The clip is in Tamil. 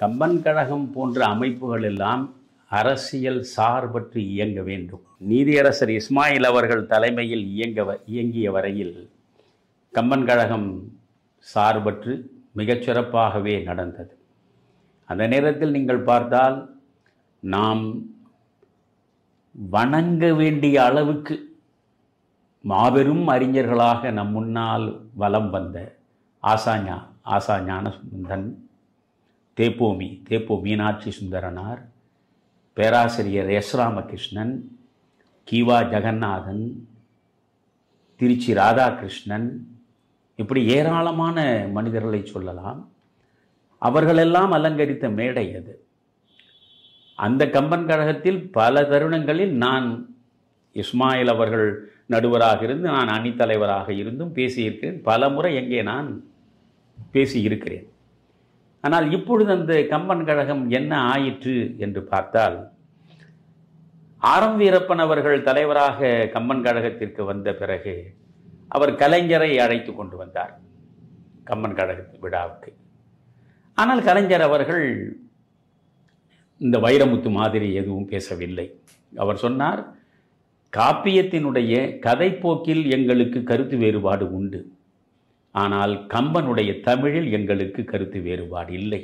கம்பன் கழகம் போன்ற அமைப்புகள் எல்லாம் அரசியல் சார்பற்று இயங்க வேண்டும். நீதியரசர் இஸ்மாயில் அவர்கள் தலைமையில் இயங்கிய வரையில் கம்பன் கழகம் சார்பற்று மிகச்சிறப்பாகவே நடந்தது. அந்த நேரத்தில் நீங்கள் பார்த்தால் நாம் வணங்க வேண்டிய அளவுக்கு மாபெரும் அறிஞர்களாக நம் முன்னால் வலம் வந்த ஆசா ஞானசம்பந்தன், தேப்போ மீனாட்சி சுந்தரனார், பேராசிரியர் எஸ் ராமகிருஷ்ணன், கீவா ஜெகநாதன், திருச்சி ராதாகிருஷ்ணன், இப்படி ஏராளமான மனிதர்களை சொல்லலாம். அவர்களெல்லாம் அலங்கரித்த மேடை அது. அந்த கம்பன் கழகத்தில் பல தருணங்களில் நான் இஸ்மாயில் அவர்கள் நடுவராக இருந்து நான் அணித்தலைவராக இருந்தும் பேசியிருக்கிறேன். பல முறை எங்கே நான் பேசியிருக்கிறேன். ஆனால் இப்பொழுது அந்த கம்பன் கழகம் என்ன ஆயிற்று என்று பார்த்தால், ஆரம் வீரப்பன் அவர்கள் தலைவராக கம்பன் கழகத்திற்கு வந்த பிறகு அவர் கலைஞரை அழைத்து கொண்டு வந்தார் கம்பன் கழகத்து விழாவுக்கு. ஆனால் கலைஞர் அவர்கள் இந்த வைரமுத்து மாதிரி எதுவும் பேசவில்லை. அவர் சொன்னார், காப்பியத்தினுடைய கதைப்போக்கில் எங்களுக்கு கருத்து வேறுபாடு உண்டு, ஆனால் கம்பனுடைய தமிழில் எங்களுக்கு கருத்து வேறுபாடு இல்லை.